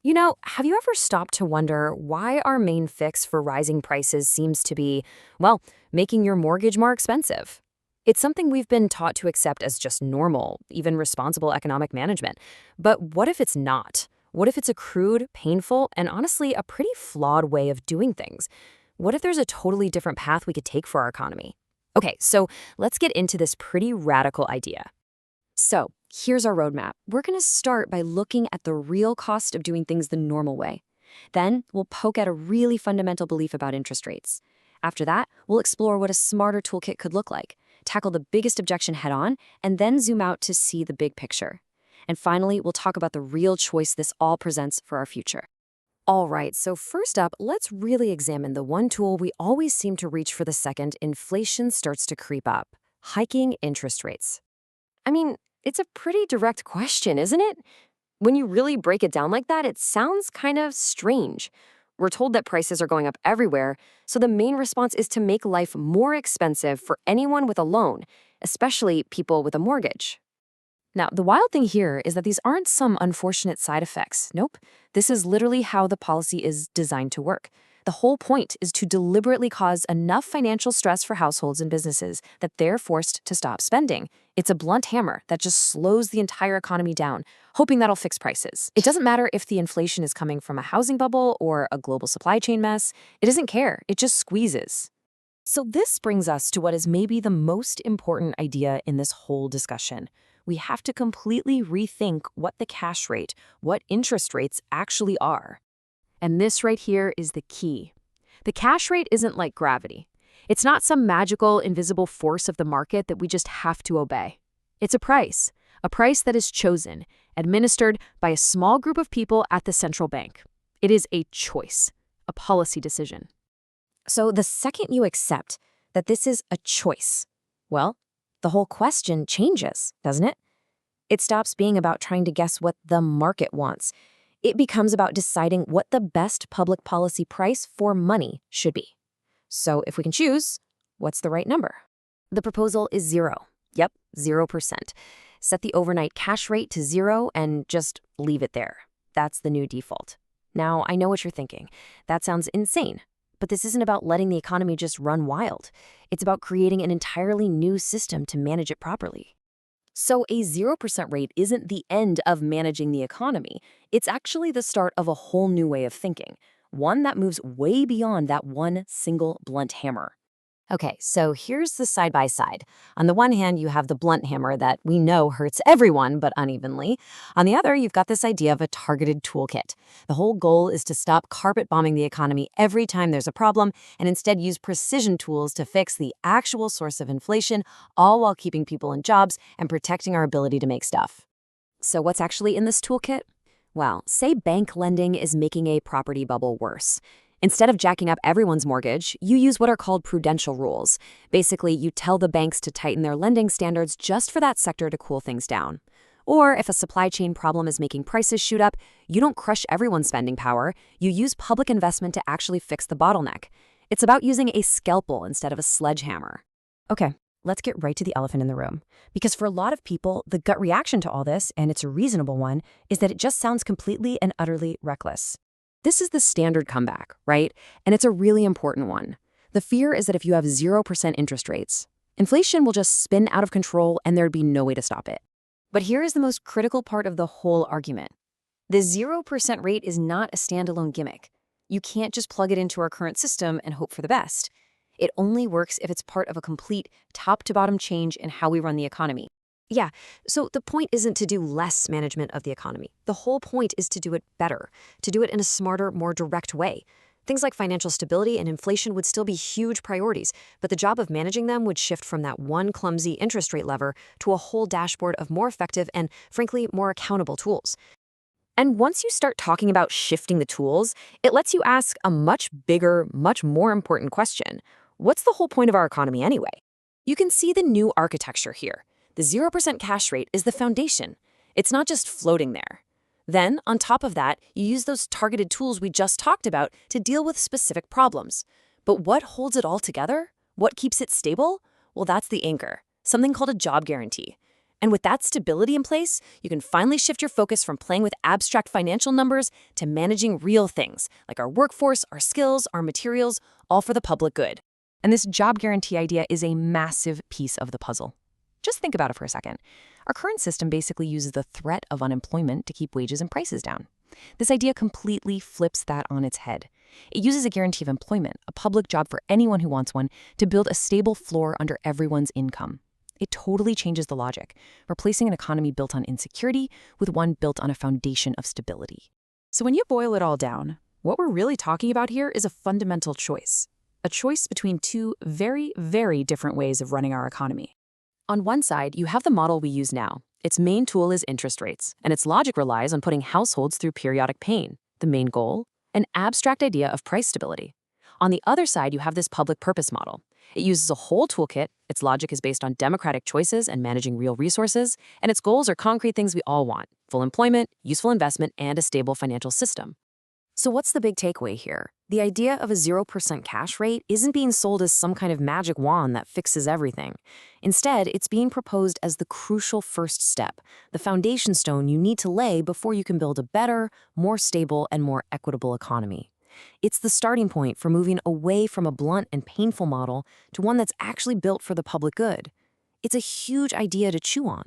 Have you ever stopped to wonder why our main fix for rising prices seems to be, well, making your mortgage more expensive? It's something we've been taught to accept as just normal, even responsible economic management. But what if it's not? What if it's a crude, painful, and honestly a pretty flawed way of doing things? What if there's a totally different path we could take for our economy? Okay, so let's get into this pretty radical idea. So, here's our roadmap. We're going to start by looking at the real cost of doing things the normal way. Then, we'll poke at a really fundamental belief about interest rates. After that, we'll explore what a smarter toolkit could look like, tackle the biggest objection head on, and then zoom out to see the big picture. And finally, we'll talk about the real choice this all presents for our future. All right, so first up, let's really examine the one tool we always seem to reach for the second inflation starts to creep up: hiking interest rates. I mean, it's a pretty direct question, isn't it? When you really break it down like that, it sounds kind of strange. We're told that prices are going up everywhere, so the main response is to make life more expensive for anyone with a loan, especially people with a mortgage. Now, the wild thing here is that these aren't some unfortunate side effects. Nope. This is literally how the policy is designed to work. The whole point is to deliberately cause enough financial stress for households and businesses that they're forced to stop spending. It's a blunt hammer that just slows the entire economy down, hoping that'll fix prices. It doesn't matter if the inflation is coming from a housing bubble or a global supply chain mess. It doesn't care. It just squeezes. So this brings us to what is maybe the most important idea in this whole discussion. We have to completely rethink what the cash rate, what interest rates actually are. And this right here is the key. The cash rate isn't like gravity. It's not some magical, invisible force of the market that we just have to obey. It's a price that is chosen, administered by a small group of people at the central bank. It is a choice, a policy decision. So the second you accept that this is a choice, well, the whole question changes, doesn't it? It stops being about trying to guess what the market wants. It becomes about deciding what the best public policy price for money should be. So if we can choose, what's the right number? The proposal is 0. Yep, 0%. Set the overnight cash rate to 0 and just leave it there. That's the new default. Now, I know what you're thinking. That sounds insane. But this isn't about letting the economy just run wild. It's about creating an entirely new system to manage it properly. So a 0% rate isn't the end of managing the economy. It's actually the start of a whole new way of thinking, one that moves way beyond that one single blunt hammer. Okay, so here's the side-by-side. On the one hand, you have the blunt hammer that we know hurts everyone, but unevenly. On the other, you've got this idea of a targeted toolkit. The whole goal is to stop carpet-bombing the economy every time there's a problem and instead use precision tools to fix the actual source of inflation, all while keeping people in jobs and protecting our ability to make stuff. So what's actually in this toolkit? Well, say bank lending is making a property bubble worse. Instead of jacking up everyone's mortgage, you use what are called prudential rules. Basically, you tell the banks to tighten their lending standards just for that sector to cool things down. Or if a supply chain problem is making prices shoot up, you don't crush everyone's spending power. You use public investment to actually fix the bottleneck. It's about using a scalpel instead of a sledgehammer. Okay, let's get right to the elephant in the room. Because for a lot of people, the gut reaction to all this, and it's a reasonable one, is that it just sounds completely and utterly reckless. This is the standard comeback, right? And it's a really important one. The fear is that if you have 0% interest rates, inflation will just spin out of control and there'd be no way to stop it. But here is the most critical part of the whole argument. The 0% rate is not a standalone gimmick. You can't just plug it into our current system and hope for the best. It only works if it's part of a complete top-to-bottom change in how we run the economy. Yeah, so the point isn't to do less management of the economy. The whole point is to do it better, to do it in a smarter, more direct way. Things like financial stability and inflation would still be huge priorities, but the job of managing them would shift from that one clumsy interest rate lever to a whole dashboard of more effective and, frankly, more accountable tools. And once you start talking about shifting the tools, it lets you ask a much bigger, much more important question. What's the whole point of our economy anyway? You can see the new architecture here. The 0% cash rate is the foundation. It's not just floating there. Then, on top of that, you use those targeted tools we just talked about to deal with specific problems. But what holds it all together? What keeps it stable? Well, that's the anchor, something called a job guarantee. And with that stability in place, you can finally shift your focus from playing with abstract financial numbers to managing real things, like our workforce, our skills, our materials, all for the public good. And this job guarantee idea is a massive piece of the puzzle. Just think about it for a second. Our current system basically uses the threat of unemployment to keep wages and prices down. This idea completely flips that on its head. It uses a guarantee of employment, a public job for anyone who wants one, to build a stable floor under everyone's income. It totally changes the logic, replacing an economy built on insecurity with one built on a foundation of stability. So when you boil it all down, what we're really talking about here is a fundamental choice. A choice between two very, very different ways of running our economy. On one side, you have the model we use now. Its main tool is interest rates, and its logic relies on putting households through periodic pain. The main goal? An abstract idea of price stability. On the other side, you have this public purpose model. It uses a whole toolkit, its logic is based on democratic choices and managing real resources, and its goals are concrete things we all want: full employment, useful investment, and a stable financial system. So what's the big takeaway here? The idea of a 0% cash rate isn't being sold as some kind of magic wand that fixes everything. Instead, it's being proposed as the crucial first step, the foundation stone you need to lay before you can build a better, more stable, and more equitable economy. It's the starting point for moving away from a blunt and painful model to one that's actually built for the public good. It's a huge idea to chew on.